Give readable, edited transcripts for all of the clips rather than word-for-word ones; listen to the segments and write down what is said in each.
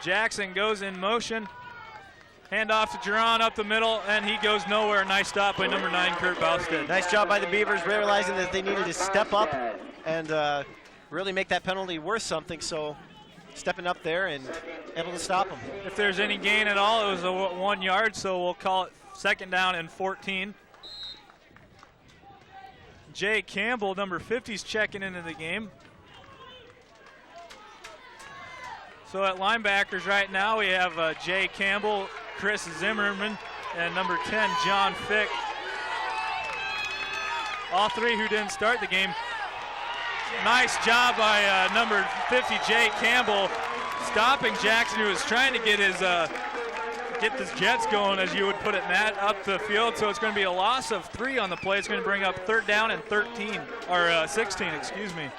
Jackson goes in motion. Handoff to Jerron up the middle, and he goes nowhere. Nice stop by number 9, Kurt Bausted. Nice job by the Beavers, realizing that they needed to step up and really make that penalty worth something. So stepping up there and able to stop them. If there's any gain at all, it was a 1 yard, so we'll call it 2nd down and 14. Jay Campbell, number 50, is checking into the game. So at linebackers right now, we have Jay Campbell, Chris Zimmerman, and number 10, John Fick. All three who didn't start the game. Nice job by number 50, Jay Campbell, stopping Jackson, who was trying to get his jets going, as you would put it, Matt, up the field. So it's going to be a loss of 3 on the play. It's going to bring up 3rd down and 16, excuse me.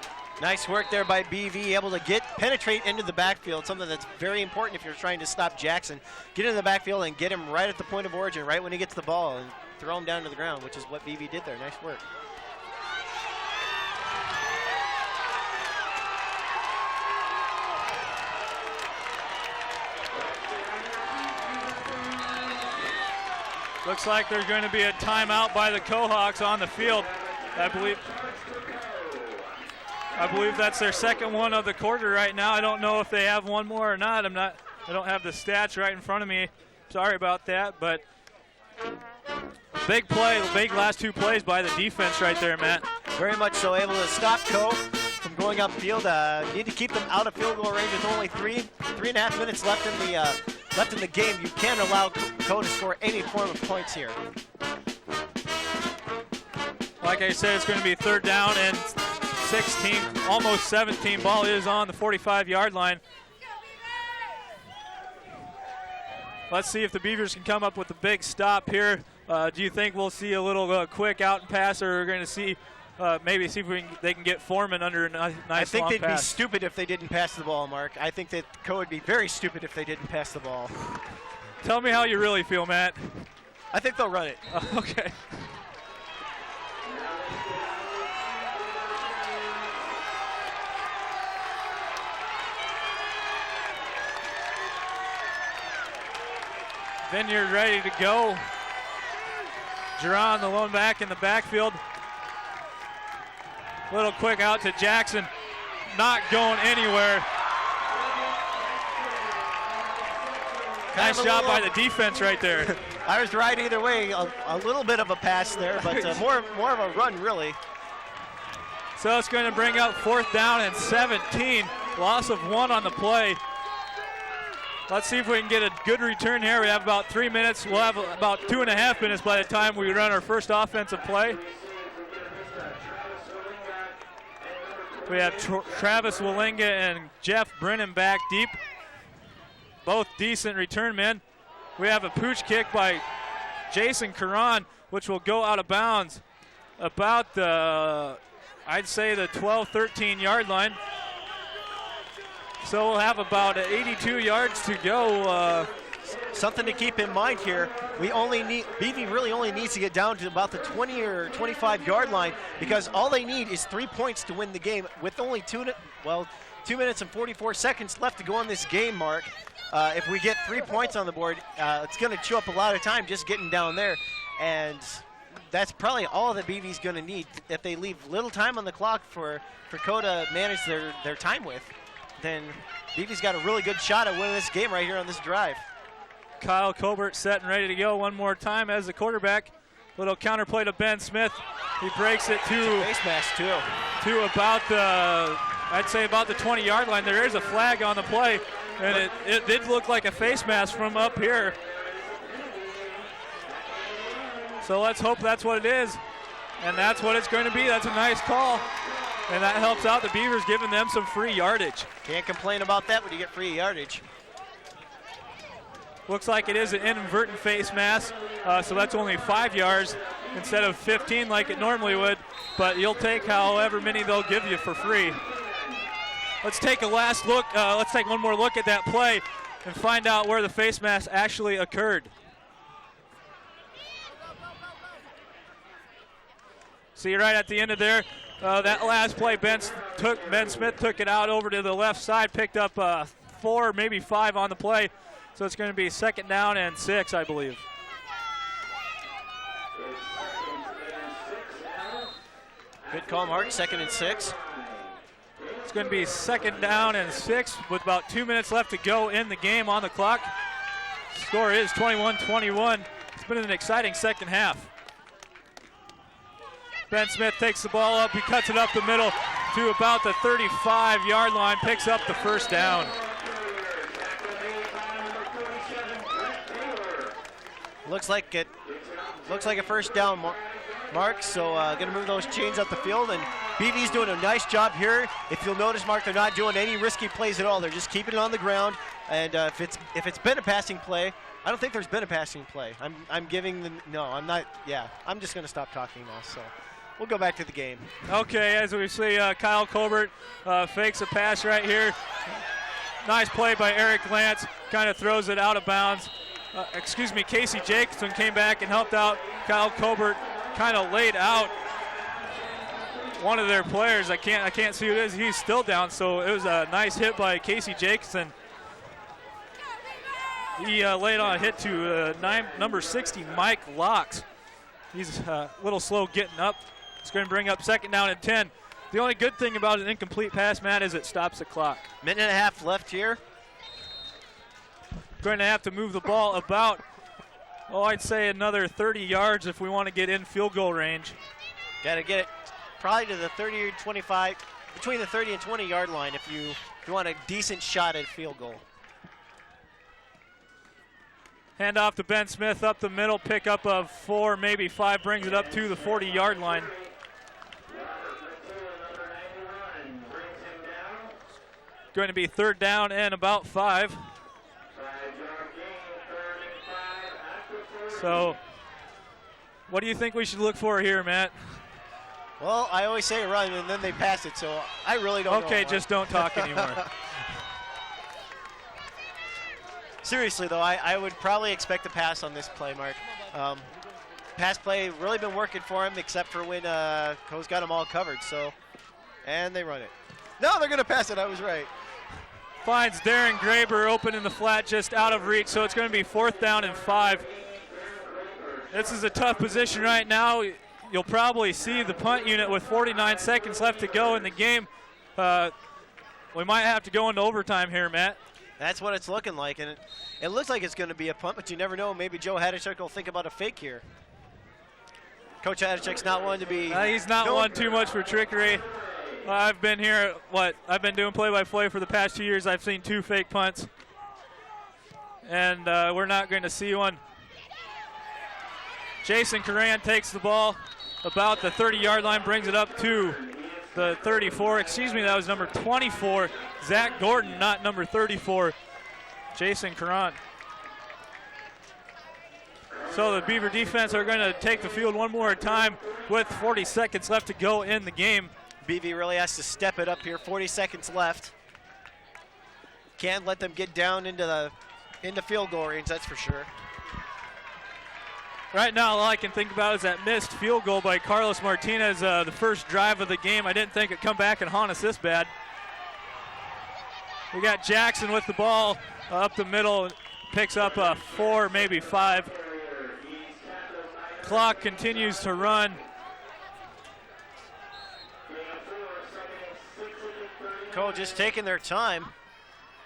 Nice work there by BV, able to penetrate into the backfield, something that's very important if you're trying to stop Jackson. Get into the backfield and get him right at the point of origin, right when he gets the ball, and throw him down to the ground, which is what BV did there. Nice work. Looks like there's going to be a timeout by the Cohawks on the field. I believe that's their 2nd one of the quarter right now. I don't know if they have one more or not. I don't have the stats right in front of me. Sorry about that, but big play, big last 2 plays by the defense right there, Matt. Very much so, able to stop Co from going upfield. Need to keep them out of field goal range with only 3.5 minutes left in the game. You can't allow Co to score any form of points here. Like I said, it's going to be 3rd down and 16, almost 17. Ball is on the 45-yard line. Let's see if the Beavers can come up with a big stop here. Do you think we'll see a little quick out and pass, or we're going to see maybe see if they can get Foreman under a nice long pass? I think they'd be stupid if they didn't pass the ball, Mark. I think that Co would be very stupid if they didn't pass the ball. Tell me how you really feel, Matt. I think they'll run it. Okay. Vineyard ready to go. Jerron, the lone back in the backfield. Little quick out to Jackson. Not going anywhere. Nice job by the defense right there. I was right either way. A little bit of a pass there, but more of a run, really. So it's going to bring up 4th down and 17. Loss of 1 on the play. Let's see if we can get a good return here. We have about 3 minutes. We'll have about 2.5 minutes by the time we run our first offensive play. We have Travis Wallinga and Jeff Brennan back deep. Both decent return men. We have a pooch kick by Jason Caron, which will go out of bounds about the, I'd say, the 12, 13-yard line. So we'll have about 82 yards to go. Something to keep in mind here, BV really only needs to get down to about the 20 or 25-yard line, because all they need is 3 points to win the game with only 2 minutes and 44 seconds left to go on this game, Mark. If we get 3 points on the board, it's going to chew up a lot of time just getting down there, and that's probably all that BV's going to need. If they leave little time on the clock for Co to manage their time with, then BV's got a really good shot at winning this game right here on this drive. Kyle Colbert set and ready to go one more time as the quarterback. Little counter play to Ben Smith. He breaks it to face mask to about the, I'd say about the 20-yard line. There is a flag on the play, and it did look like a face mask from up here. So let's hope that's what it is, and that's what it's going to be. That's a nice call, and that helps out the Beavers, giving them some free yardage. Can't complain about that when you get free yardage. Looks like it is an inadvertent face mask, so that's only 5 yards instead of 15 like it normally would, but you'll take however many they'll give you for free. Let's take a last look, let's take one more look at that play and find out where the face mask actually occurred. See right at the end of there, that last play, Ben Smith took it out over to the left side, picked up 4, maybe 5 on the play. So it's going to be 2nd down and 6, I believe. Good call, Mark. 2nd and 6. It's going to be 2nd down and 6 with about 2 minutes left to go in the game on the clock. Score is 21-21. It's been an exciting second half. Ben Smith takes the ball up. He cuts it up the middle to about the 35-yard line, picks up the 1st down. Looks like a 1st down, Mark. So going to move those chains up the field, and BV's doing a nice job here. If you'll notice, Mark, they're not doing any risky plays at all. They're just keeping it on the ground. And if it's been a passing play, I don't think there's been a passing play. I'm giving the no. I'm not. Yeah, I'm just going to stop talking now. So we'll go back to the game. Okay, as we see, Kyle Colbert fakes a pass right here. Nice play by Eric Lance. Kind of throws it out of bounds. Casey Jacobson came back and helped out. Kyle Colbert kind of laid out one of their players. I can't see who it is. He's still down, so it was a nice hit by Casey Jacobson. He laid on a hit to number 60, Mike Locks. He's a little slow getting up. It's going to bring up 2nd down and 10. The only good thing about an incomplete pass, Matt, is it stops the clock. Minute and a half left here. Going to have to move the ball about, I'd say another 30 yards if we want to get in field goal range. Got to get it probably to the 30 or 25, between the 30 and 20-yard line if you want a decent shot at field goal. Hand off to Ben Smith up the middle, pick up of 4, maybe 5, brings it up to the 40-yard line. Going to be 3rd down and about 5. So, what do you think we should look for here, Matt? Well, I always say run, and then they pass it, so I really don't know. Okay, just don't talk anymore. Seriously, though, I would probably expect a pass on this play, Mark. Pass play really been working for him, except for when Co's got them all covered. So, and they run it. No, they're going to pass it. I was right. Finds Darren Graber open in the flat, just out of reach. So it's going to be 4th down and 5. This is a tough position right now. You'll probably see the punt unit with 49 seconds left to go in the game. We might have to go into overtime here, Matt. That's what it's looking like, and it looks like it's going to be a punt, but you never know. Maybe Joe Hadachuk will think about a fake here. Coach Hadachuk's not one to be. He's not one too much for trickery. I've been here, I've been doing play-by-play for the past 2 years. I've seen 2 fake punts, and we're not going to see one. Jason Coran takes the ball about the 30-yard line, brings it up to the 34. Excuse me, that was number 24. Zach Gordon, not number 34. Jason Coran. So the Beaver defense are going to take the field one more time with 40 seconds left to go in the game. BV really has to step it up here. 40 seconds left. Can't let them get down into field goal range, that's for sure. Right now, all I can think about is that missed field goal by Carlos Martinez, the first drive of the game. I didn't think it'd come back and haunt us this bad. We got Jackson with the ball up the middle, picks up a 4, maybe 5. Clock continues to run. Cole just taking their time.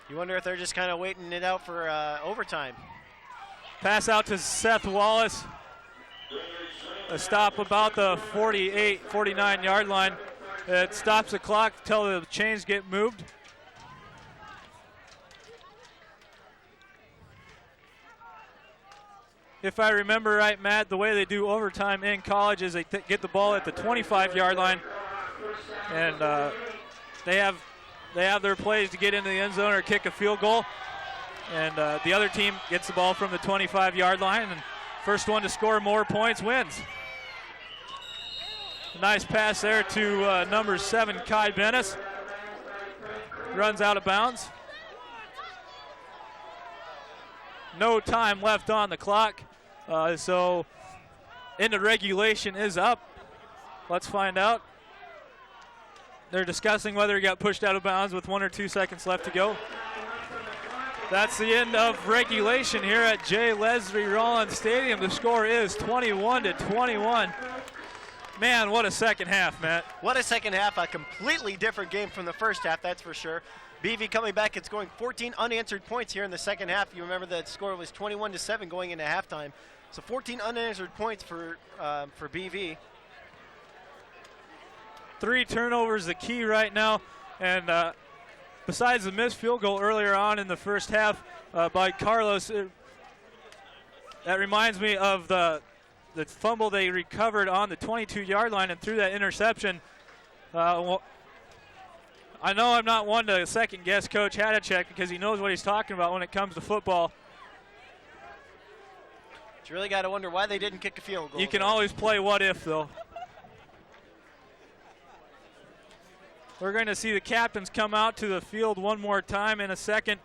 You wonder if they're just kind of waiting it out for overtime. Pass out to Seth Wallace. A stop about the 48, 49-yard line. It stops the clock until the chains get moved. If I remember right, Matt, the way they do overtime in college is they get the ball at the 25-yard line, and they have their plays to get into the end zone or kick a field goal, and the other team gets the ball from the 25-yard line, and first one to score more points wins. A nice pass there to number 7, Kai Bennis. Runs out of bounds. No time left on the clock, so into regulation is up. Let's find out. They're discussing whether he got pushed out of bounds with 1 or 2 seconds left to go. That's the end of regulation here at J. Leslie Rollins Stadium. The score is 21-21. Man, what a second half, Matt. What a second half. A completely different game from the first half, that's for sure. BV coming back and scoring 14 unanswered points here in the second half. You remember that score was 21-7 going into halftime. So 14 unanswered points for BV. 3 turnovers the key right now. And besides the missed field goal earlier on in the first half by Carlos, that reminds me of the fumble they recovered on the 22-yard line and threw that interception. Well, I know I'm not one to second-guess Coach Hadachek because he knows what he's talking about when it comes to football. You really got to wonder why they didn't kick a field goal. You can always play what if, though. We're going to see the captains come out to the field one more time in a second.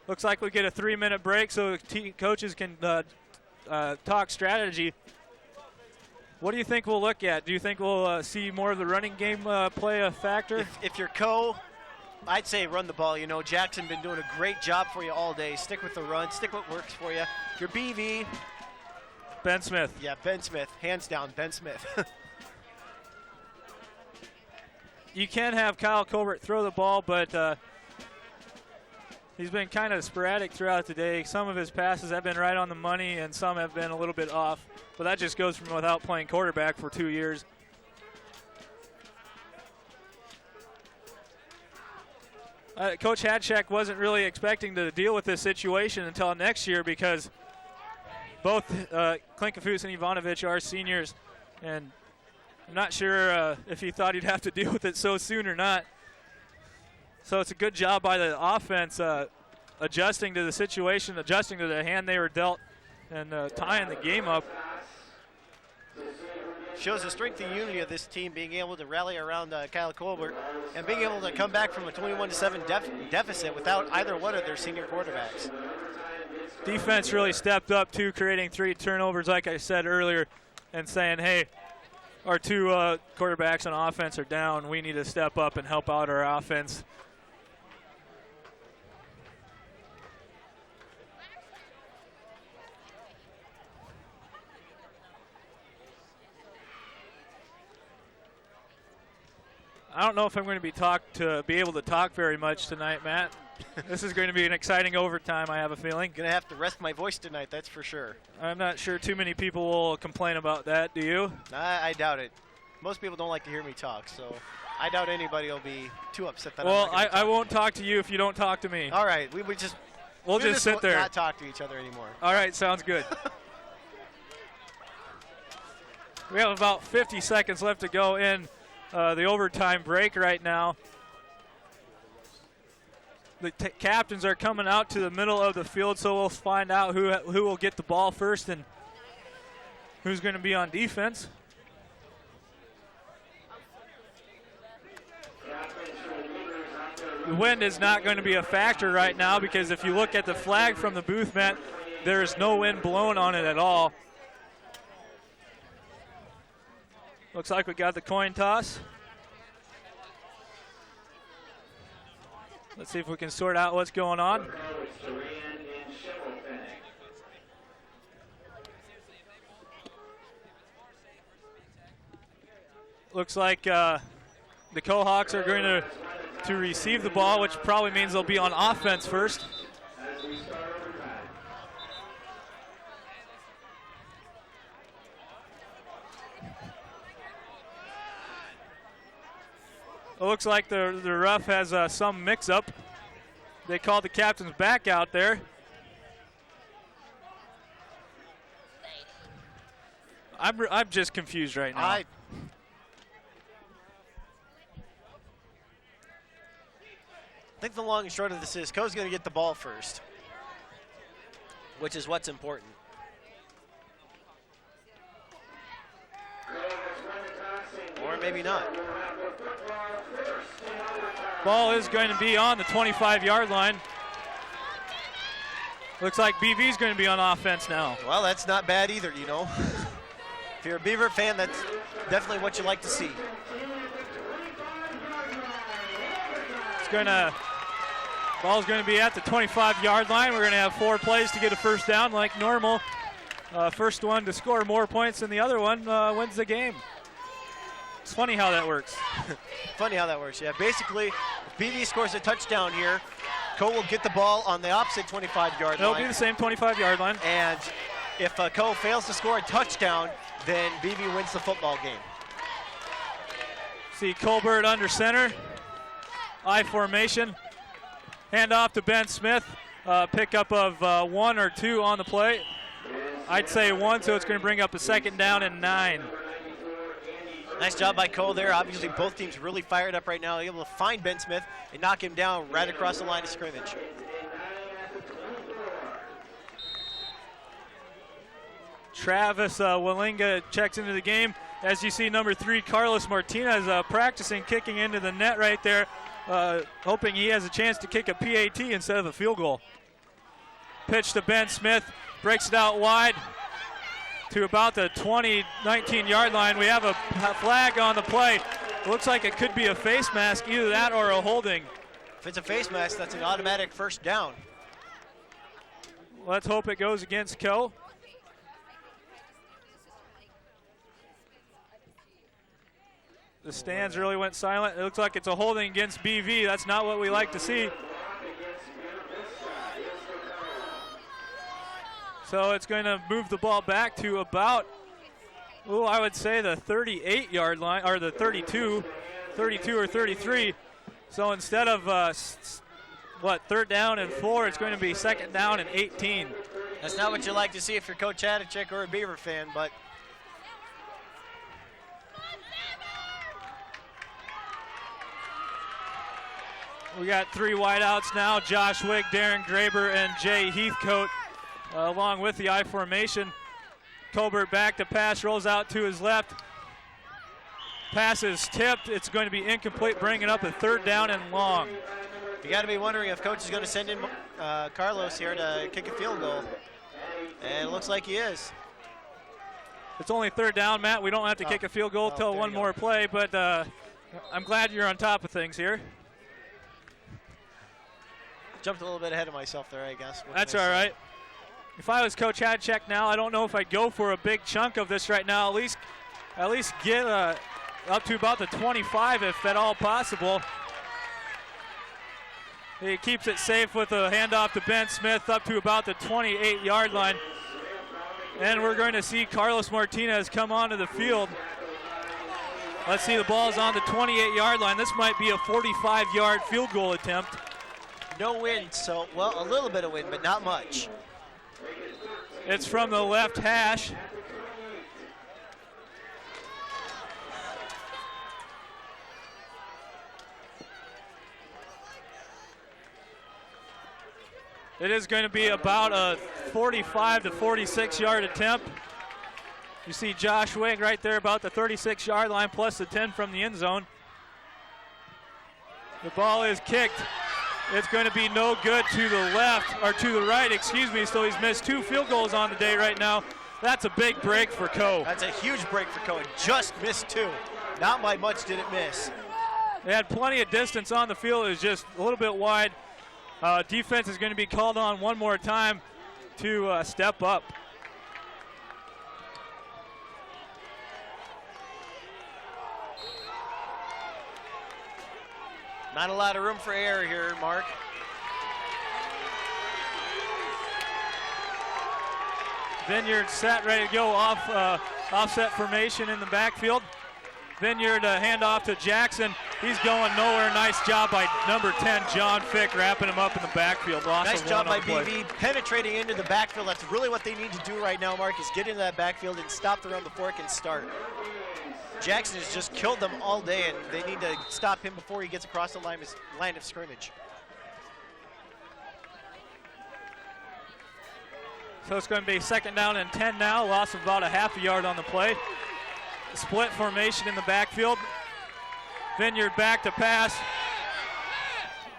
Looks like we get a 3-minute break so coaches can talk strategy. What do you think we'll look at? Do you think we'll see more of the running game play a factor? If you're I'd say run the ball. You know, Jackson been doing a great job for you all day. Stick with the run. Stick what works for you. If you're BV. Ben Smith. Yeah, Ben Smith. Hands down, Ben Smith. You can have Kyle Colbert throw the ball, but he's been kind of sporadic throughout the day. Some of his passes have been right on the money, and some have been a little bit off. But that just goes from without playing quarterback for 2 years. Coach Hadachek wasn't really expecting to deal with this situation until next year because both Clint Kafus and Ivanovic are seniors, and I'm not sure if he thought he'd have to deal with it so soon or not. So it's a good job by the offense adjusting to the situation, adjusting to the hand they were dealt, and tying the game up. Shows the strength and unity of this team being able to rally around Kyle Colbert and being able to come back from a 21-7 deficit without either one of their senior quarterbacks. Defense really stepped up too, creating 3 turnovers like I said earlier and saying, hey, our 2 quarterbacks on offense are down. We need to step up and help out our offense. I don't know if I'm going to be able to talk very much tonight, Matt. This is going to be an exciting overtime, I have a feeling. Going to have to rest my voice tonight, that's for sure. I'm not sure too many people will complain about that, do you? I doubt it. Most people don't like to hear me talk, so I doubt anybody will be too upset that well, I'm not gonna talk. I won't talk to you if you don't talk to me. All right, we'll just sit there. Not talk to each other anymore. All right, sounds good. We have about 50 seconds left to go in the overtime break right now. The captains are coming out to the middle of the field, so we'll find out who will get the ball first and who's going to be on defense. The wind is not going to be a factor right now because if you look at the flag from the booth, Matt, there is no wind blowing on it at all. Looks like we got the coin toss. Let's see if we can sort out what's going on. Looks like the Cohawks are going to receive the ball, which probably means they'll be on offense first. It looks like the ref has some mix-up. They called the captain's back out there. I'm just confused right now. I think the long and short of this is Co's going to get the ball first, which is what's important. Or maybe not. Ball is going to be on the 25-yard line. Looks like BV's going to be on offense now. Well, that's not bad either, you know. If you're a Beaver fan, that's definitely what you like to see. It's going to Ball's going to be at the 25-yard line. We're going to have 4 plays to get a first down like normal. First one to score more points than the other one wins the game. It's funny how that works. Funny how that works, yeah. Basically, if BV scores a touchdown here, Co will get the ball on the opposite 25-yard line. It'll be the same 25-yard line. And if Co fails to score a touchdown, then BV wins the football game. See Colbert under center. I formation. Hand off to Ben Smith. Pickup of 1 or 2 on the play. I'd say 1, so it's going to bring up a second down and 9. Nice job by Cole there. Obviously, both teams really fired up right now, able to find Ben Smith and knock him down right across the line of scrimmage. Travis Walinga checks into the game. As you see, number 3, Carlos Martinez, practicing kicking into the net right there, hoping he has a chance to kick a PAT instead of a field goal. Pitch to Ben Smith, breaks it out wide to about the 19-yard line. We have a flag on the play. It looks like it could be a face mask, either that or a holding. If it's a face mask, that's an automatic first down. Let's hope it goes against Co. The stands really went silent. It looks like it's a holding against BV. That's not what we like to see. So it's going to move the ball back to about, I would say the 38-yard line, or the 32 or 33. So instead of, 3rd down and 4, it's going to be 2nd down and 18. That's not what you like to see if you're Coach Hadachek or a Beaver fan, but we got 3 wideouts now, Josh Wigg, Darren Graber, and Jay Heathcote, along with the I formation. Colbert back to pass, rolls out to his left. Pass is tipped. It's going to be incomplete, bringing up a 3rd down and long. You got to be wondering if Coach is going to send in Carlos here to kick a field goal. And it looks like he is. It's only 3rd down, Matt. We don't have to kick a field goal till one more play, but I'm glad you're on top of things here. Jumped a little bit ahead of myself there, I guess. That's all right. If I was Coach Hadachek now, I don't know if I'd go for a big chunk of this right now. At least get up to about the 25, if at all possible. He keeps it safe with a handoff to Ben Smith up to about the 28-yard line. And we're going to see Carlos Martinez come onto the field. Let's see, the ball's on the 28-yard line. This might be a 45-yard field goal attempt. No wind, so, well, a little bit of wind, but not much. It's from the left hash. It is going to be about a 45 to 46-yard attempt. You see Josh Wigg right there about the 36-yard line plus the 10 from the end zone. The ball is kicked. It's going to be no good to the left, or to the right, excuse me, so he's missed 2 field goals on the day right now. That's a big break for Co. That's a huge break for Co. It just missed 2. Not by much did it miss. They had plenty of distance on the field. It was just a little bit wide. Defense is going to be called on one more time to step up. Not a lot of room for error here, Mark. Vineyard set, ready to go off offset formation in the backfield. Vineyard handoff to Jackson. He's going nowhere. Nice job by number 10, John Fick, wrapping him up in the backfield. Nice job by BV, penetrating into the backfield. That's really what they need to do right now, Mark, is get into that backfield and stop the run before it can start. Jackson has just killed them all day, and they need to stop him before he gets across the line of scrimmage. So it's going to be 2nd down and 10 now. Loss of about a half a yard on the play. Split formation in the backfield. Vineyard back to pass.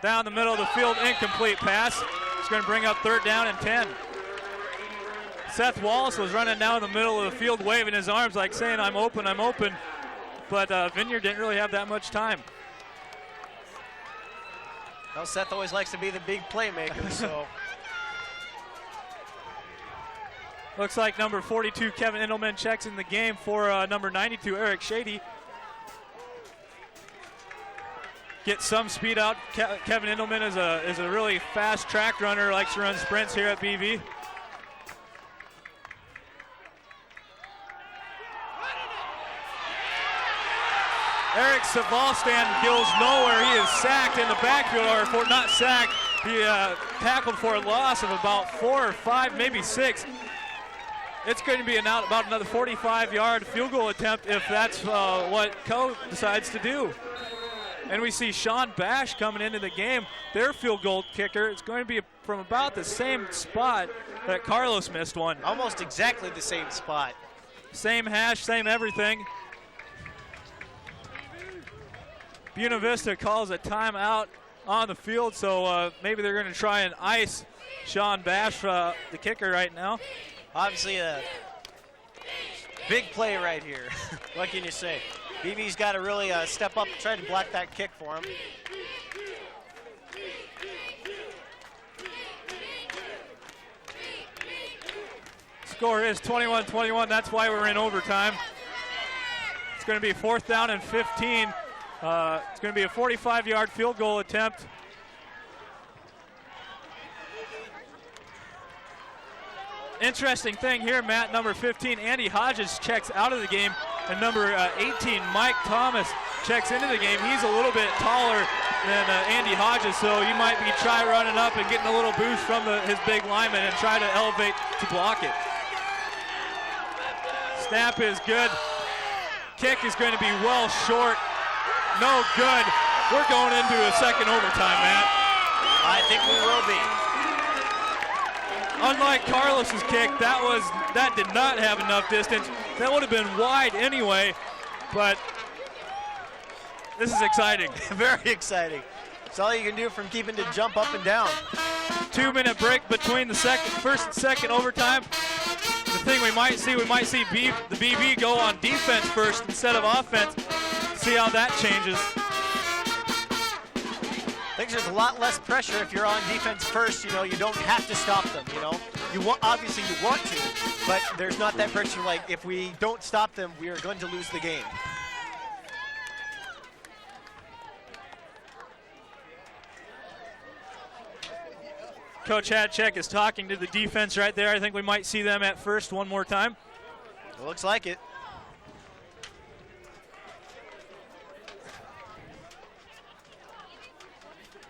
Down the middle of the field, incomplete pass. It's going to bring up 3rd down and 10. Seth Wallace was running down the middle of the field, waving his arms like saying, I'm open, I'm open. But Vineyard didn't really have that much time. Well, Seth always likes to be the big playmaker, so. Looks like number 42, Kevin Indelman, checks in the game for number 92, Eric Shady. Get some speed out. Kevin Indelman is a really fast track runner, likes to run sprints here at BV. Eric Savalstan goes nowhere. He is sacked in the backfield, or for not sacked, he tackled for a loss of about 4 or 5, maybe 6. It's going to be about another 45-yard field goal attempt if that's what Co decides to do. And we see Sean Bash coming into the game, their field goal kicker. It's going to be from about the same spot that Carlos missed one. Almost exactly the same spot. Same hash, same everything. Buena Vista calls a timeout on the field, so maybe they're going to try and ice Sean Bash, the kicker, right now. Obviously a big play right here. What can you say? BV's got to really step up and try to block that kick for him. Score is 21-21. That's why we're in overtime. It's going to be 4th down and 15. It's going to be a 45-yard field goal attempt. Interesting thing here, Matt, number 15, Andy Hodges checks out of the game, and number 18, Mike Thomas, checks into the game. He's a little bit taller than Andy Hodges, so you might be running up and getting a little boost from his big lineman and try to elevate to block it. Snap is good. Kick is going to be well short. No good. We're going into a second overtime, Matt. I think we will be. Unlike Carlos's kick, that did not have enough distance. That would have been wide anyway, but this is exciting. Very exciting. It's all you can do from keeping to jump up and down. 2-minute break between the first and second overtime. The thing we might see the BV go on defense first instead of offense. See how that changes. I think there's a lot less pressure if you're on defense first. You know, you don't have to stop them. You know, obviously you want to, but there's not that pressure. Like if we don't stop them, we are going to lose the game. Coach Hadcheck is talking to the defense right there. I think we might see them at first one more time. It looks like it.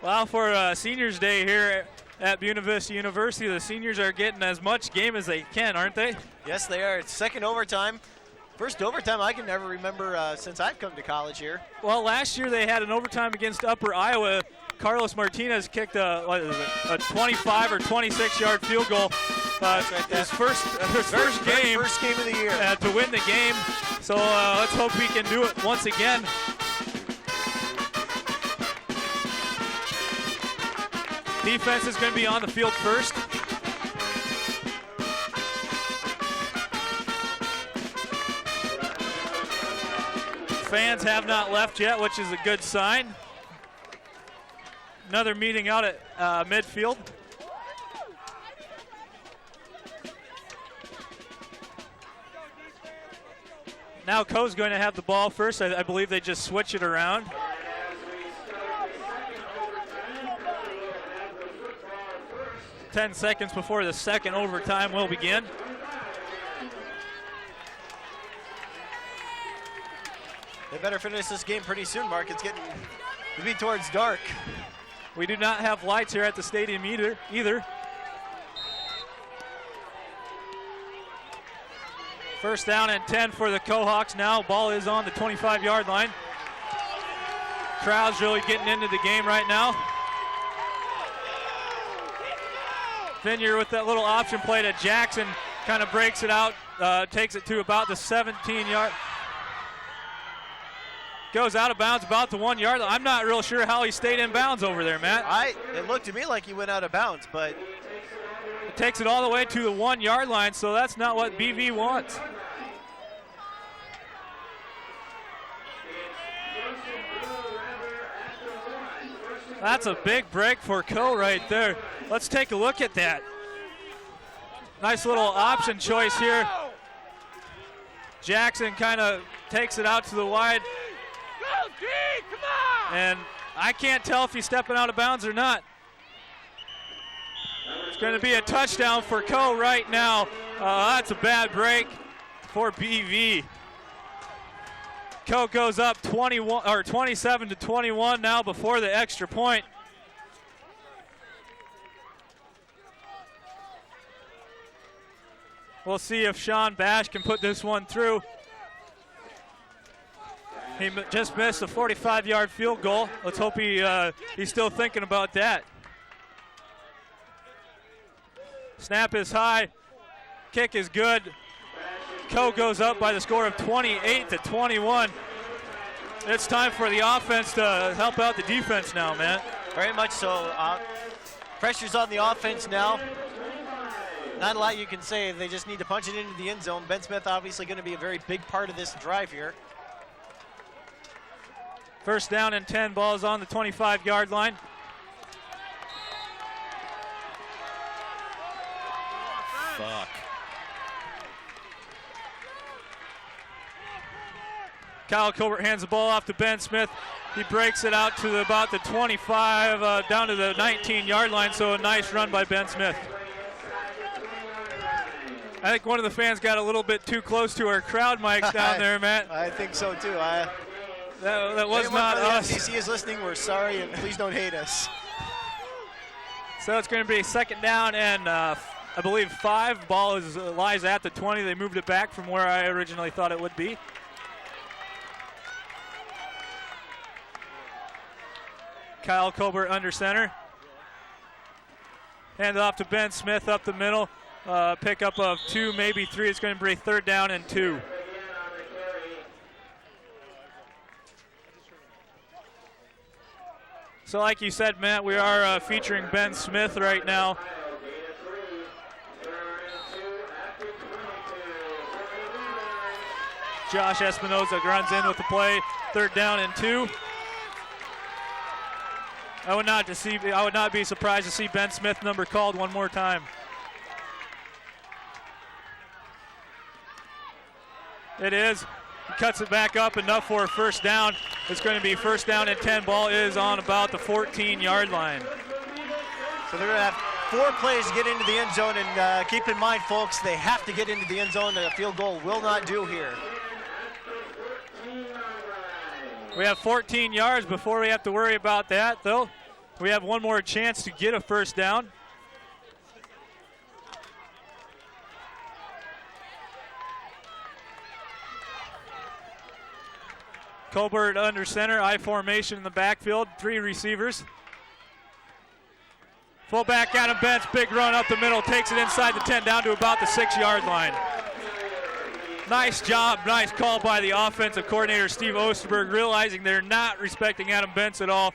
Well, for Seniors Day here at Buena Vista University, the seniors are getting as much game as they can, aren't they? Yes, they are. It's second overtime. First overtime I can never remember since I've come to college here. Well, last year they had an overtime against Upper Iowa. Carlos Martinez kicked a 25 or 26-yard field goal. That's right there. His first game of the year to win the game. So let's hope he can do it once again. Defense is going to be on the field first. Fans have not left yet, which is a good sign. Another meeting out at midfield. Now Coe's going to have the ball first. I believe they just switch it around. Ten seconds before the second overtime will begin. They better finish this game pretty soon, Mark. It's getting to be towards dark. We do not have lights here at the stadium either. First down and 10 for the Cohawks now. Ball is on the 25-yard line. Crowd's really getting into the game right now. Vineyard with that little option play to Jackson, kind of breaks it out, takes it to about the 17-yard. Goes out of bounds about the 1 yard. I'm not real sure how he stayed in bounds over there, Matt. It looked to me like he went out of bounds, but it takes it all the way to the 1 yard line, so that's not what BV wants. That's a big break for Coe right there. Let's take a look at that. Nice little option choice here. Jackson kind of takes it out to the wide. Go, D, come on! And I can't tell if he's stepping out of bounds or not. It's going to be a touchdown for Coe right now. That's a bad break for BV. Coe goes up 27-21 now before the extra point. We'll see if Sean Bash can put this one through. He just missed a 45-yard field goal. Let's hope he's still thinking about that. Snap is high. Kick is good. Coe goes up by the score of 28-21. It's time for the offense to help out the defense now, man. Very much so. Pressure's on the offense now. Not a lot you can say. They just need to punch it into the end zone. Ben Smith obviously going to be a very big part of this drive here. First down and 10, ball is on the 25-yard line. Fuck. Kyle Colbert hands the ball off to Ben Smith. He breaks it out to about the 25, down to the 19-yard line, so a nice run by Ben Smith. I think one of the fans got a little bit too close to our crowd mics down there, Matt. I think so, too. That was not us. If FCC is listening, we're sorry, and please don't hate us. So it's going to be second down and I believe 5. Ball lies at the 20. They moved it back from where I originally thought it would be. Kyle Colbert under center. Hand it off to Ben Smith up the middle. Pickup of 2, maybe 3. It's going to be third down and 2. So like you said, Matt, we are featuring Ben Smith right now. Josh Espinoza runs in with the play. Third down and 2. I would not be surprised to see Ben Smith number called one more time. It is. He cuts it back up enough for a first down. It's going to be first down and 10. Ball is on about the 14-yard line. So they're going to have 4 plays to get into the end zone, and keep in mind, folks, they have to get into the end zone. A field goal will not do here. We have 14 yards before we have to worry about that, though. We have one more chance to get a first down. Colbert under center, I formation in the backfield, 3 receivers. Fullback Adam Bentz, big run up the middle, takes it inside the 10 down to about the 6-yard line. Nice job, nice call by the offensive coordinator, Steve Osterberg, realizing they're not respecting Adam Bentz at all.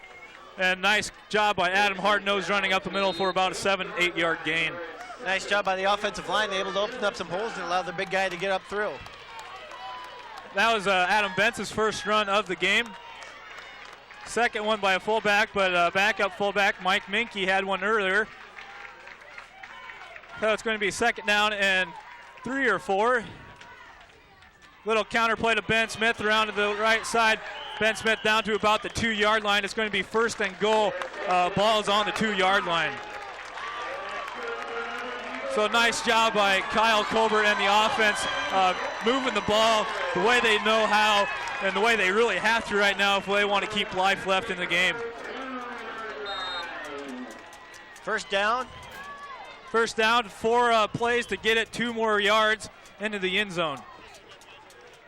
And nice job by Adam Hardnose running up the middle for about a 7-8 yard gain. Nice job by the offensive line, able to open up some holes and allow the big guy to get up through. That was Adam Bentz's first run of the game. Second one by a fullback, but backup fullback Mike Minke had one earlier. So it's going to be second down and 3 or 4. Little counter play to Ben Smith around to the right side. Ben Smith down to about the 2-yard line. It's going to be first and goal. Ball is on the 2-yard line. So nice job by Kyle Colbert and the offense moving the ball the way they know how and the way they really have to right now if they want to keep life left in the game. First down. First down, 4 plays to get it 2 more yards into the end zone.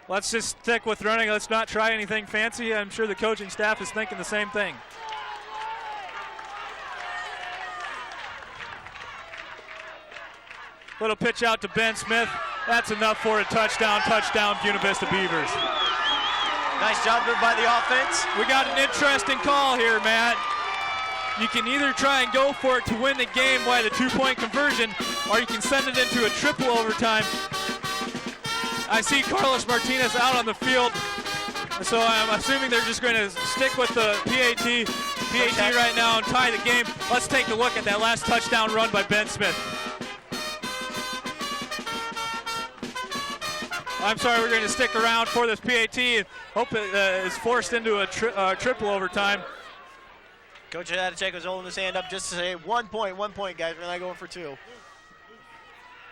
Let's just stick with running. Let's not try anything fancy. I'm sure the coaching staff is thinking the same thing. Little pitch out to Ben Smith. That's enough for a touchdown. Touchdown, Buena Vista Beavers. Nice job there by the offense. We got an interesting call here, Matt. You can either try and go for it to win the game by the 2-point conversion, or you can send it into a triple overtime. I see Carlos Martinez out on the field, so I'm assuming they're just going to stick with the PAT PAT right now and tie the game. Let's take a look at that last touchdown run by Ben Smith. I'm sorry, we're going to stick around for this PAT. Hope it is forced into a triple overtime. Coach Adacheko's holding his hand up just to say 1 point, guys. We're not going for 2.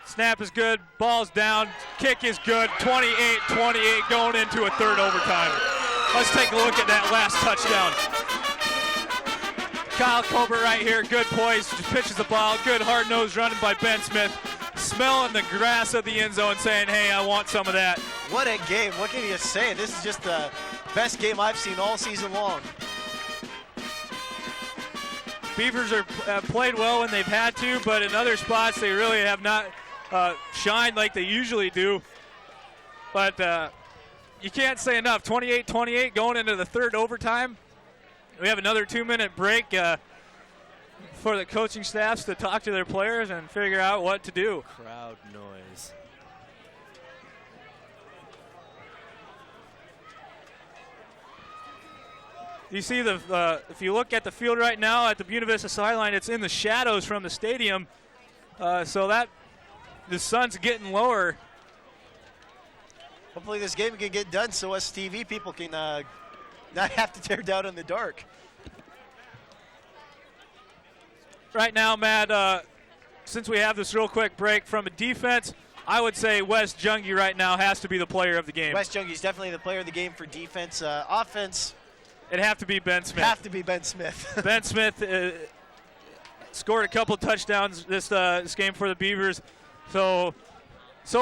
Snap is good, ball's down, kick is good, 28-28 going into a third overtime. Let's take a look at that last touchdown. Kyle Colbert right here, good poise, just pitches the ball, good hard-nosed running by Ben Smith, smelling the grass of the end zone saying, hey, I want some of that. What a game, what can you say? This is just the best game I've seen all season long. Beavers have played well when they've had to, but in other spots they really have not shined like they usually do. But you can't say enough. 28-28 going into the third overtime. We have another 2-minute break for the coaching staffs to talk to their players and figure out what to do. Crowd noise. You see if you look at the field right now at the Buena Vista sideline, it's in the shadows from the stadium, so that the sun's getting lower. Hopefully this game can get done so us TV people can not have to tear down in the dark. Right now, Matt, since we have this real quick break from a defense, I would say Wes Junge right now has to be the player of the game. Wes Junge is definitely the player of the game for defense. Offense, it'd have to be Ben Smith. Have to be Ben Smith. Ben Smith scored a couple touchdowns this game for the Beavers. So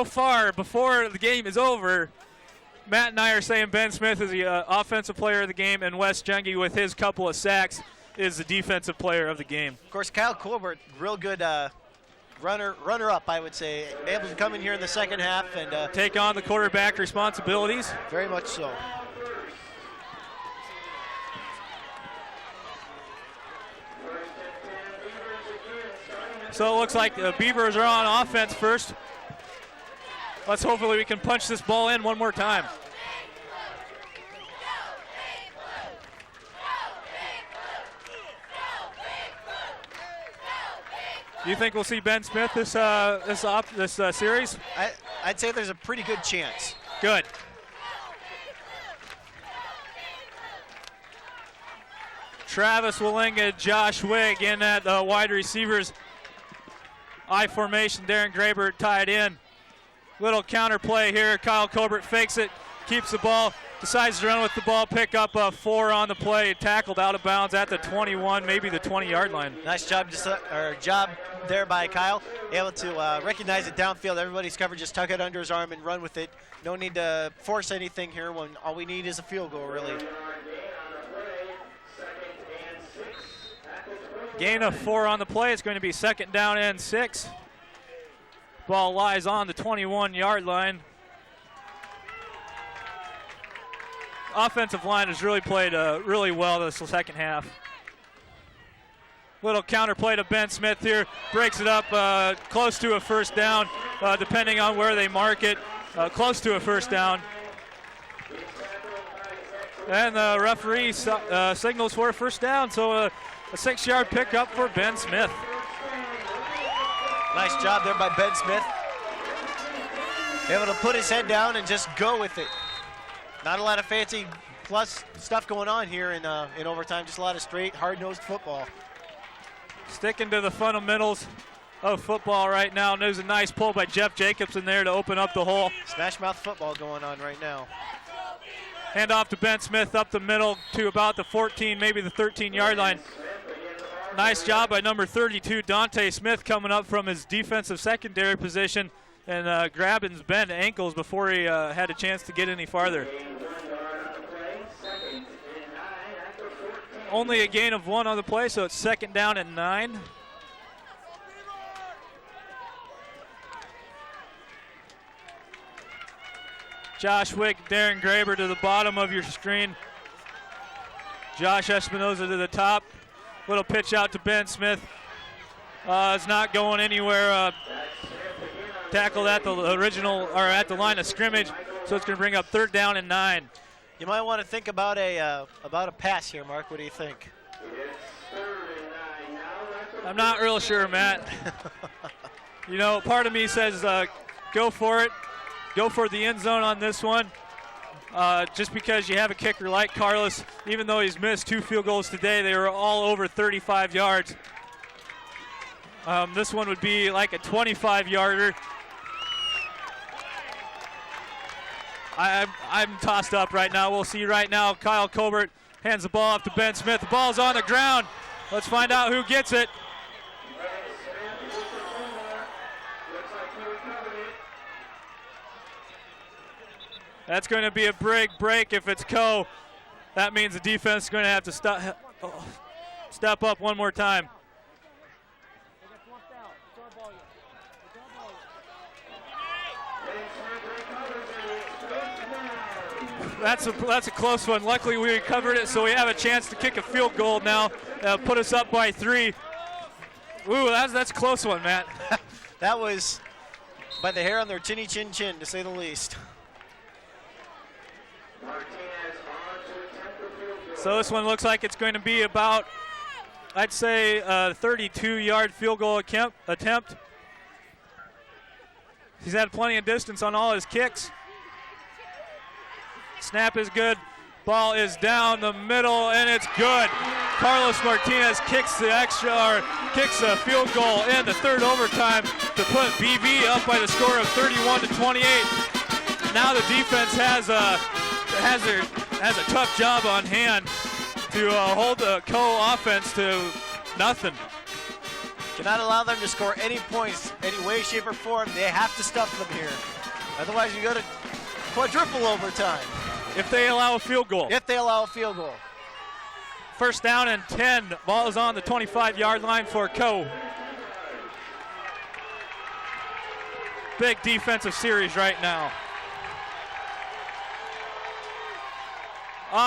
far, before the game is over, Matt and I are saying Ben Smith is the offensive player of the game, and Wes Junge, with his couple of sacks, is the defensive player of the game. Of course, Kyle Colbert, real good runner-up, I would say. Able to come in here in the second half and take on the quarterback responsibilities. Very much so. So it looks like the Beavers are on offense first. Let's hopefully we can punch this ball in one more time. Do you think we'll see Ben Smith this series? I'd say there's a pretty good chance. Good. Travis Wallinga, Josh Wigg in at wide receivers. I formation, Darren Graber tied in. Little counter play here. Kyle Colbert fakes it, keeps the ball, decides to run with the ball, pick up 4 on the play, tackled out of bounds at the 21, maybe the 20-yard line. Nice job, job there by Kyle. Able to recognize it downfield. Everybody's covered, just tuck it under his arm and run with it. No need to force anything here when all we need is a field goal, really. Gain of 4 on the play. It's going to be 2nd down and 6. Ball lies on the 21-yard line. Offensive line has really played really well this second half. Little counter play to Ben Smith here. Breaks it up close to a first down, depending on where they mark it. Close to a first down. And the referee signals for a first down, so a 6-yard pickup for Ben Smith. Nice job there by Ben Smith. Able to put his head down and just go with it. Not a lot of fancy plus stuff going on here in overtime, just a lot of straight, hard-nosed football. Sticking to the fundamentals of football right now. And there's a nice pull by Jeff Jacobson there to open up the hole. Smash mouth football going on right now. Hand off to Ben Smith up the middle to about the 14, maybe the 13-yard line. Nice job by number 32, Dante Smith, coming up from his defensive secondary position and grabbing Ben's ankles before he had a chance to get any farther. Only a gain of 1 on the play, so it's 2nd down and 9. Josh Wick, Darren Graber to the bottom of your screen. Josh Espinoza to the top. Little pitch out to Ben Smith. It's not going anywhere. Tackled at the original, or at the line of scrimmage, so it's going to bring up 3rd down and 9. You might want to think about a pass here, Mark. What do you think? I'm not real sure, Matt. You know, part of me says go for it. Go for the end zone on this one. Just because you have a kicker like Carlos, even though he's missed 2 field goals today, they were all over 35 yards. This one would be like a 25-yarder. I'm tossed up right now. We'll see right now. Kyle Colbert hands the ball off to Ben Smith. The ball's on the ground. Let's find out who gets it. That's going to be a break if it's Co. That means the defense is going to have to step up one more time. That's a close one. Luckily, we recovered it, so we have a chance to kick a field goal now. Put us up by 3. Ooh, that's a close one, Matt. That was by the hair on their chinny chin chin, to say the least. So this one looks like it's going to be about, I'd say, a 32-yard field goal attempt. He's had plenty of distance on all his kicks. Snap is good. Ball is down the middle, and it's good. Carlos Martinez kicks a field goal in the third overtime to put BV up by the score of 31-28. Now the defense has a tough job on hand to hold the Co offense to nothing. Cannot allow them to score any points, any way, shape, or form. They have to stuff them here. Otherwise, you go to quadruple overtime. If they allow a field goal. If they allow a field goal. First down and 10. Ball is on the 25-yard line for Co. Big defensive series right now.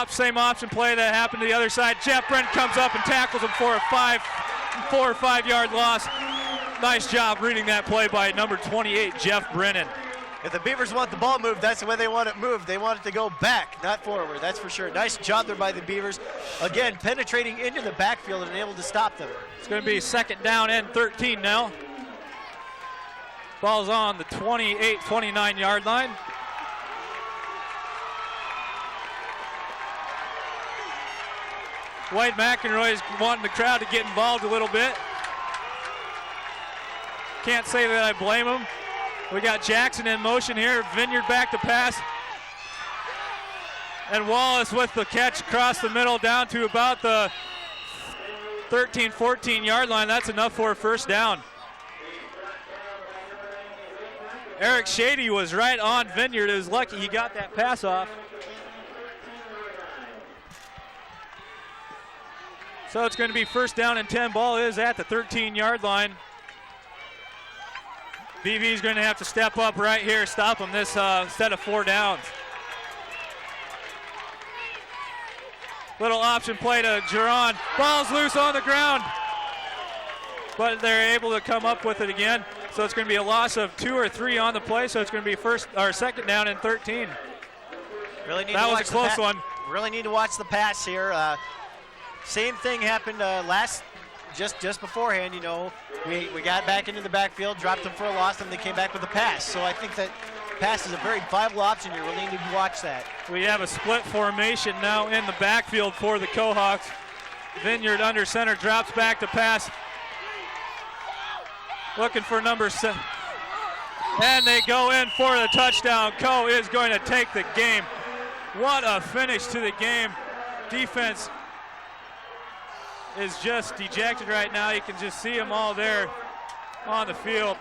Same option play that happened to the other side. Jeff Brennan comes up and tackles him for a 4 or 5 yard loss. Nice job reading that play by number 28, Jeff Brennan. If the Beavers want the ball moved, that's the way they want it moved. They want it to go back, not forward, that's for sure. Nice job there by the Beavers. Again, penetrating into the backfield and able to stop them. It's going to be second down and 13 now. Ball's on the 28, 29-yard line. Wade McEnroy is wanting the crowd to get involved a little bit. Can't say that I blame him. We got Jackson in motion here. Vineyard back to pass. And Wallace with the catch across the middle down to about the 13, 14-yard line. That's enough for a first down. Eric Shady was right on Vineyard. It was lucky he got that pass off. So it's going to be first down and 10. Ball is at the 13-yard line. BV is going to have to step up right here, stop them this set of 4 downs. Little option play to Geron. Ball's loose on the ground, but they're able to come up with it again. So it's going to be a loss of 2 or 3 on the play. So it's going to be second down and 13. That was a close one. Really need to watch the pass here. Same thing happened just beforehand. You know, we got back into the backfield, dropped them for a loss, and they came back with a pass. So I think that pass is a very viable option. You really need to watch that. We have a split formation now in the backfield for the Cohawks. Vineyard under center, drops back to pass. Looking for number 7. And they go in for the touchdown. Co is going to take the game. What a finish to the game. Defense is just dejected right now. You can just see them all there on the field.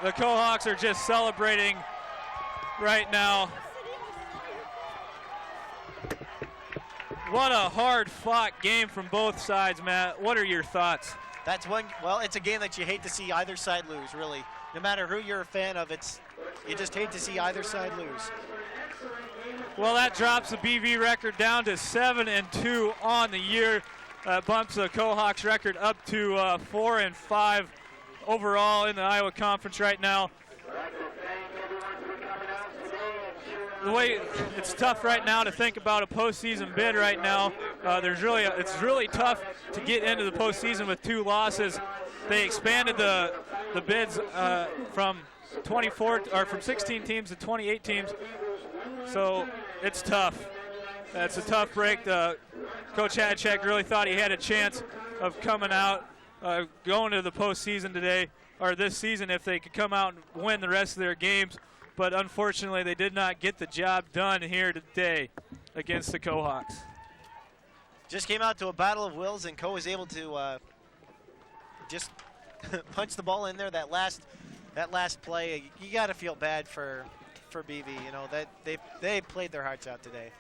The Cohawks are just celebrating right now. What a hard-fought game from both sides, Matt. What are your thoughts? Well, it's a game that you hate to see either side lose, really. No matter who you're a fan of, you just hate to see either side lose. Well, that drops the BV record down to 7-2 on the year. Bumps the Cohawks record up to 4-5 overall in the Iowa Conference right now. The way it's tough right now to think about a postseason bid right now. It's really tough to get into the postseason with 2 losses. They expanded the bids from 16 teams to 28 teams, so it's tough. That's a tough break. Coach Hadchek really thought he had a chance of coming out, going to the postseason today, or this season, if they could come out and win the rest of their games. But unfortunately, they did not get the job done here today against the Cohawks. Just came out to a battle of wills, and Co was able to just punch the ball in there. That last play, you got to feel bad for BV. You know that they played their hearts out today.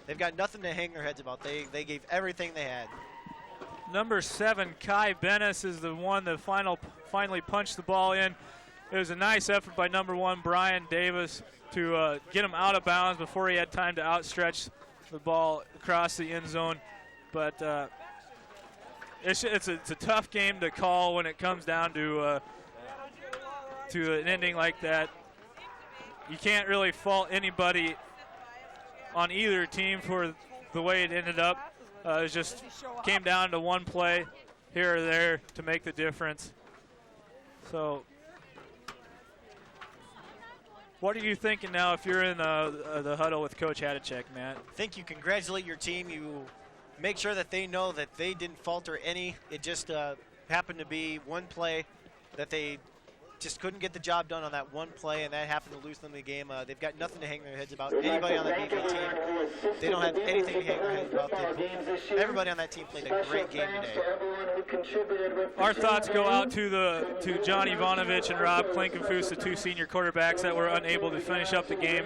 They've got nothing to hang their heads about. They gave everything they had. Number 7, Kai Bennis, is the one that finally punched the ball in. It was a nice effort by number 1, Brian Davis, to get him out of bounds before he had time to outstretch the ball across the end zone. But it's a tough game to call when it comes down to an ending like that. You can't really fault anybody on either team for the way it ended up. It just came down to one play here or there to make the difference. So what are you thinking now if you're in the huddle with Coach Hadachek, Matt? I think you congratulate your team. You make sure that they know that they didn't falter any. It just happened to be one play that they just couldn't get the job done on that one play, and that happened to lose them the game. They've got nothing to hang their heads about. Anybody on the BV team, they don't have anything to hang their heads about. Everybody on that team played a great game today. Our thoughts go out to John Ivanovich and Rob Klinkenfuss, the 2 senior quarterbacks that were unable to finish up the game.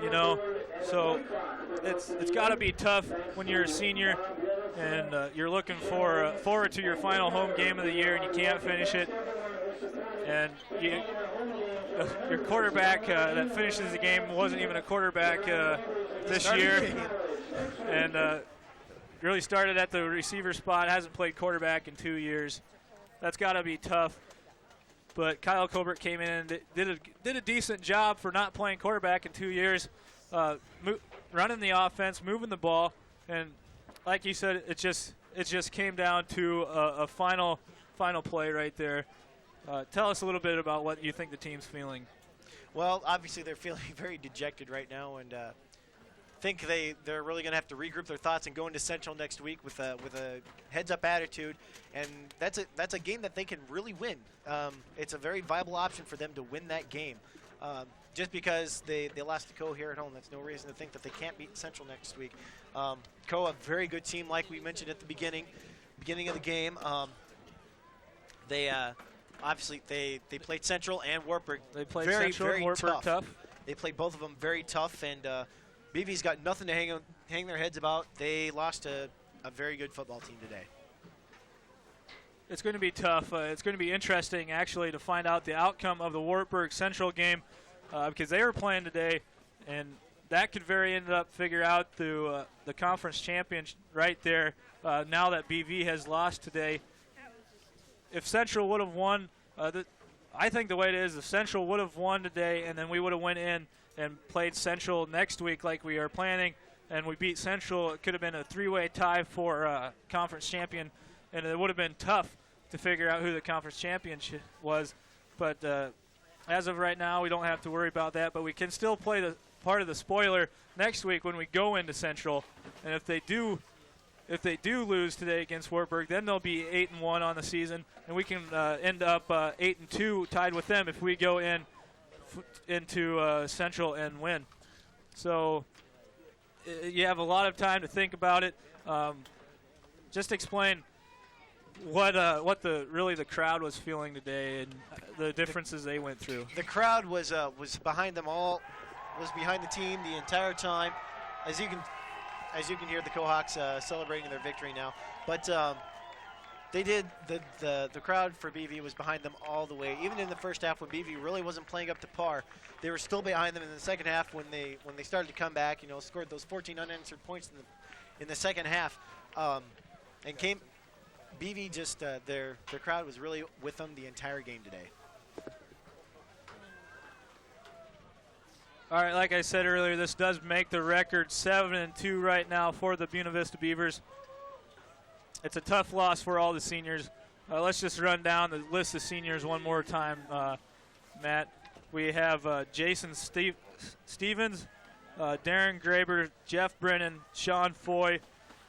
You know, so it's got to be tough when you're a senior and you're looking forward to your final home game of the year and you can't finish it. And your quarterback that finishes the game wasn't even a quarterback this year, and really started at the receiver spot, hasn't played quarterback in 2 years. That's got to be tough. But Kyle Colbert came in and did a decent job for not playing quarterback in 2 years, running the offense, moving the ball, and like you said, it just came down to a final play right there. Tell us a little bit about what you think the team's feeling. Well, obviously they're feeling very dejected right now, and think they're really going to have to regroup their thoughts and go into Central next week with a heads-up attitude, and that's a game that they can really win. It's a very viable option for them to win that game. Just because they lost to Co here at home, that's no reason to think that they can't beat Central next week. Co, a very good team, like we mentioned at the beginning of the game. Obviously, they played Central and Wartburg. They played very, Central very and Wartburg tough. They played both of them very tough, and BV's got nothing to hang their heads about. They lost to a very good football team today. It's going to be tough. It's going to be interesting, actually, to find out the outcome of the Wartburg Central game because they were playing today, and that could end up figure out through the conference champion right there now that BV has lost today. If Central would have won, I think the way it is, if Central would have won today and then we would have went in and played Central next week like we are planning and we beat Central, it could have been a 3-way tie for conference champion, and it would have been tough to figure out who the conference champion was. But as of right now, we don't have to worry about that, but we can still play the part of the spoiler next week when we go into Central. And if they do lose today against Wartburg, then they'll be 8-1 on the season, and we can end up 8-2 tied with them if we go into Central and win. So you have a lot of time to think about it. Just explain what the crowd was feeling today and the differences they went through. The crowd was behind them all, was behind the team the entire time. As you can hear, the Cohawks celebrating their victory now. But they did, the crowd for BV was behind them all the way. Even in the first half when BV really wasn't playing up to par, they were still behind them in the second half when they started to come back, scored those 14 unanswered points in the second half. And BV just, their crowd was really with them the entire game today. All right, like I said earlier, this does make the record 7-2 right now for the Buena Vista Beavers. it's a tough loss for all the seniors. Let's just run down the list of seniors one more time, Matt. We have Jason Stevens, Darren Graber, Jeff Brennan, Sean Foy,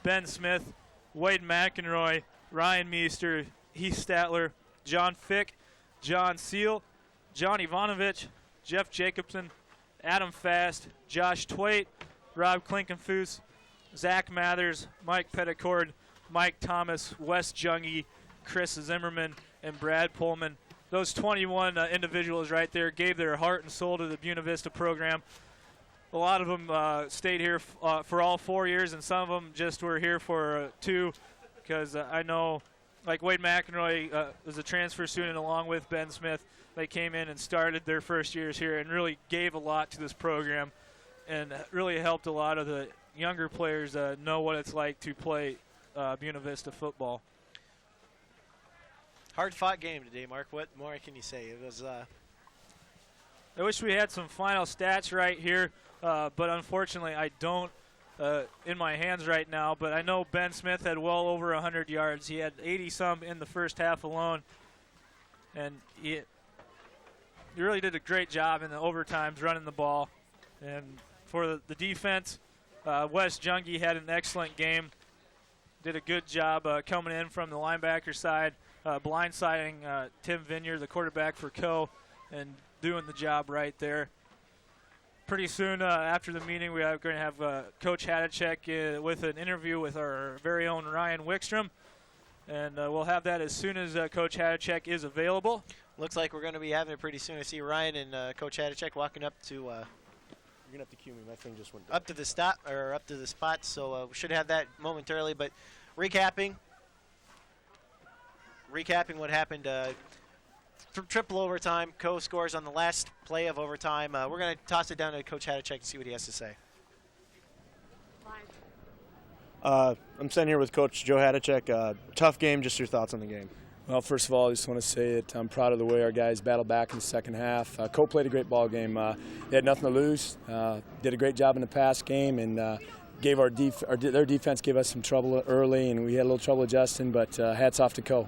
Ben Smith, Wade McEnroy, Ryan Meester, Heath Statler, John Fick, John Seal, John Ivanovich, Jeff Jacobson, Adam Fast, Josh Twait, Rob Klinkenfuss, Zach Mathers, Mike Petticord, Mike Thomas, Wes Junge, Chris Zimmerman, and Brad Pullman. Those 21 individuals right there gave their heart and soul to the Buena Vista program. A lot of them stayed here for all 4 years, and some of them just were here for 2, because I know, like Wade McEnroy was a transfer student along with Ben Smith. They came in and started their first years here and really gave a lot to this program and really helped a lot of the younger players know what it's like to play Buena Vista football. Hard-fought game today, Mark. What more can you say? It was. I wish we had some final stats right here, but unfortunately I don't in my hands right now. But I know Ben Smith had well over 100 yards. He had 80-some in the first half alone, and he really did a great job in the overtimes running the ball. And for the defense, Wes Junge had an excellent game. Did a good job coming in from the linebacker side, blindsiding Tim Vineyard, the quarterback for Co., and doing the job right there. Pretty soon after the meeting, we are going to have Coach Hadacek with an interview with our very own Ryan Wickstrom, and we'll have that as soon as Coach Hadacek is available. Looks like we're going to be having it pretty soon. I see Ryan and Coach Hadacek walking up to. You're gonna have to cue me. My thing just went up to the stop or up to the spot. So we should have that momentarily. But recapping what happened. Triple overtime. Co scores on the last play of overtime. We're going to toss it down to Coach Hadacek and see what he has to say. I'm sitting here with Coach Joe Hadacek. Tough game. Just your thoughts on the game. Well, first of all, I just want to say that I'm proud of the way our guys battled back in the second half. Co played a great ball game. They had nothing to lose. Did a great job in the pass game, and gave their defense gave us some trouble early, and we had a little trouble adjusting. But hats off to Co.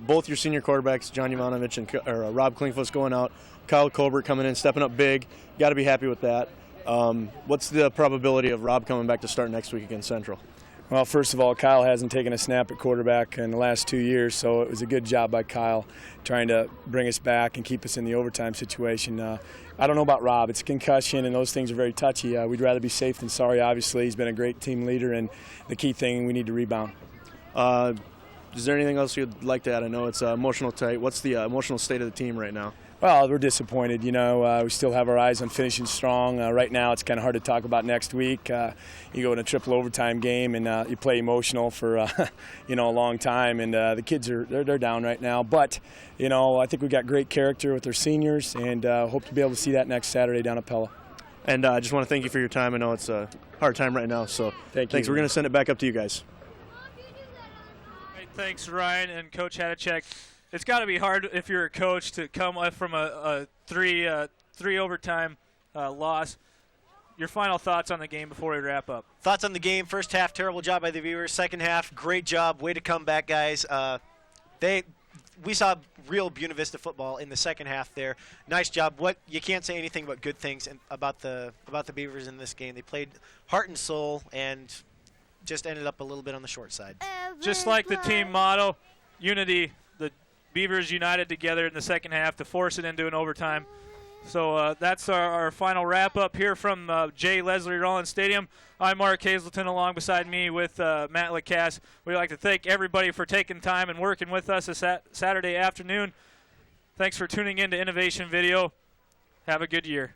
Both your senior quarterbacks, John Ivanovich and Rob Klingfuss, going out. Kyle Colbert coming in, stepping up big. Got to be happy with that. What's the probability of Rob coming back to start next week against Central? Well, first of all, Kyle hasn't taken a snap at quarterback in the last 2 years, so it was a good job by Kyle trying to bring us back and keep us in the overtime situation. I don't know about Rob. It's a concussion, and those things are very touchy. We'd rather be safe than sorry, obviously. He's been a great team leader, and the key thing, we need to rebound. Is there anything else you'd like to add? I know it's emotional tight. What's the emotional state of the team right now? Well, we're disappointed. You know, we still have our eyes on finishing strong. Right now, it's kind of hard to talk about next week. You go in a triple overtime game and you play emotional for a long time, and the kids they're down right now. But I think we got great character with our seniors, and hope to be able to see that next Saturday down at Pella. And I just want to thank you for your time. I know it's a hard time right now, so thanks. We're going to send it back up to you guys. Thanks, Ryan and Coach Hadacek. It's got to be hard if you're a coach to come up from a three overtime loss. Your final thoughts on the game before we wrap up? Thoughts on the game. First half, terrible job by the viewers. Second half, great job. Way to come back, guys. We saw real Buena Vista football in the second half there. Nice job. You can't say anything but good things about the Beavers in this game. They played heart and soul and just ended up a little bit on the short side. Just like the team motto, unity. The Beavers united together in the second half to force it into an overtime. So that's our final wrap-up here from J. Leslie Rollins Stadium. I'm Mark Hazelton, along beside me with Matt Lacasse. We'd like to thank everybody for taking time and working with us this Saturday afternoon. Thanks for tuning in to Innovation Video. Have a good year.